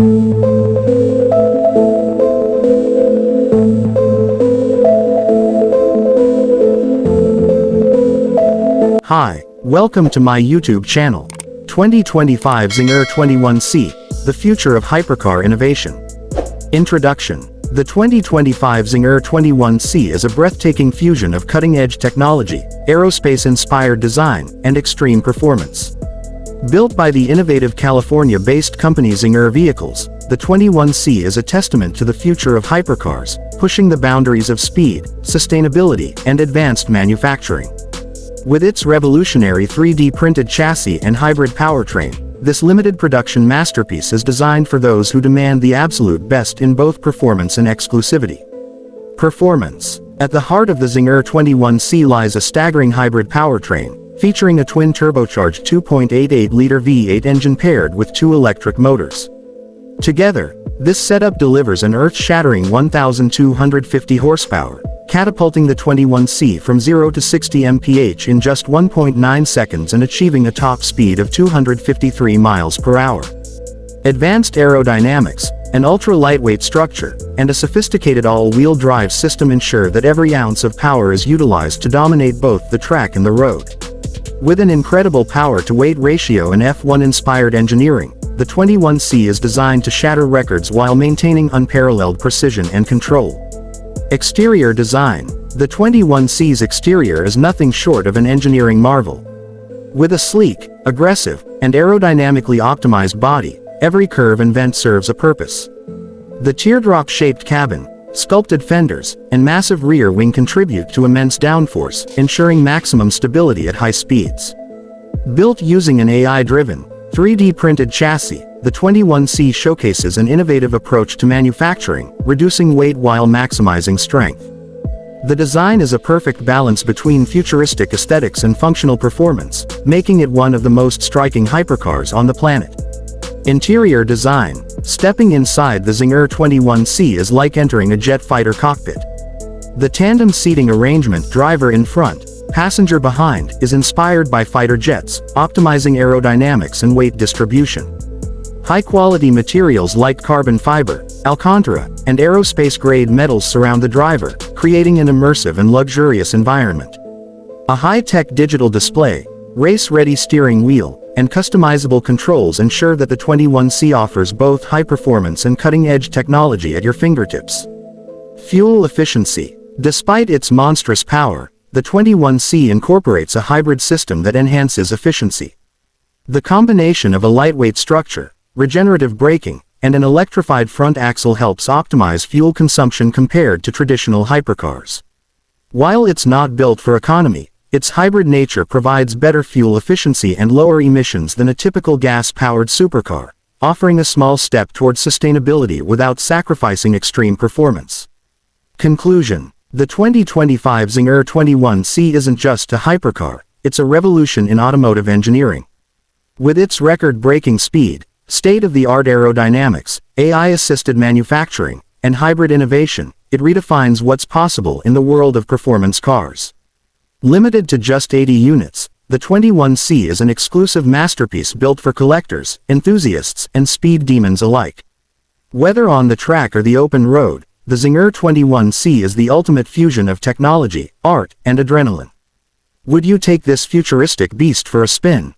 Hi, welcome to my YouTube channel. 2025 Zingr 21C, the future of hypercar innovation. Introduction. The 2025 Zingr 21C is a breathtaking fusion of cutting-edge technology, aerospace-inspired design, and extreme performance. Built by the innovative California-based company Zingr Vehicles, the 21C is a testament to the future of hypercars, pushing the boundaries of speed, sustainability, and advanced manufacturing. With its revolutionary 3D printed chassis and hybrid powertrain, this limited production masterpiece is designed for those who demand the absolute best in both performance and exclusivity. Performance. At the heart of the Zingr 21C lies a staggering hybrid powertrain, featuring a twin-turbocharged 2.88-liter V8 engine paired with two electric motors. Together, this setup delivers an earth-shattering 1,250 horsepower, catapulting the 21C from 0 to 60 mph in just 1.9 seconds and achieving a top speed of 253 miles per hour. Advanced aerodynamics, an ultra-lightweight structure, and a sophisticated all-wheel drive system ensure that every ounce of power is utilized to dominate both the track and the road. With an incredible power-to-weight ratio and F1-inspired engineering, the 21C is designed to shatter records while maintaining unparalleled precision and control. Exterior design. The 21C's exterior is nothing short of an engineering marvel. With a sleek, aggressive, and aerodynamically optimized body, every curve and vent serves a purpose. The teardrop-shaped cabin, sculpted fenders, and massive rear wing contribute to immense downforce, ensuring maximum stability at high speeds. Built using an AI-driven, 3D printed chassis, the 21C showcases an innovative approach to manufacturing, reducing weight while maximizing strength. The design is a perfect balance between futuristic aesthetics and functional performance, making it one of the most striking hypercars on the planet. Interior design. Stepping inside the Zingr 21C is like entering a jet fighter cockpit. The tandem seating arrangement, driver in front, passenger behind, is inspired by fighter jets, optimizing aerodynamics and weight distribution. High-quality materials like carbon fiber, Alcantara, and aerospace-grade metals surround the driver, creating an immersive and luxurious environment. A high-tech digital display, race-ready steering wheel, and customizable controls ensure that the 21C offers both high performance and cutting-edge technology at your fingertips. Fuel efficiency. Despite its monstrous power, the 21C incorporates a hybrid system that enhances efficiency. The combination of a lightweight structure, regenerative braking, and an electrified front axle helps optimize fuel consumption compared to traditional hypercars. While it's not built for economy, its hybrid nature provides better fuel efficiency and lower emissions than a typical gas-powered supercar, offering a small step towards sustainability without sacrificing extreme performance. Conclusion. The 2025 Zingr 21C isn't just a hypercar, it's a revolution in automotive engineering. With its record-breaking speed, state-of-the-art aerodynamics, AI-assisted manufacturing, and hybrid innovation, it redefines what's possible in the world of performance cars. Limited to just 80 units, the 21C is an exclusive masterpiece built for collectors, enthusiasts, and speed demons alike. Whether on the track or the open road, the Zingr 21C is the ultimate fusion of technology, art, and adrenaline. Would you take this futuristic beast for a spin?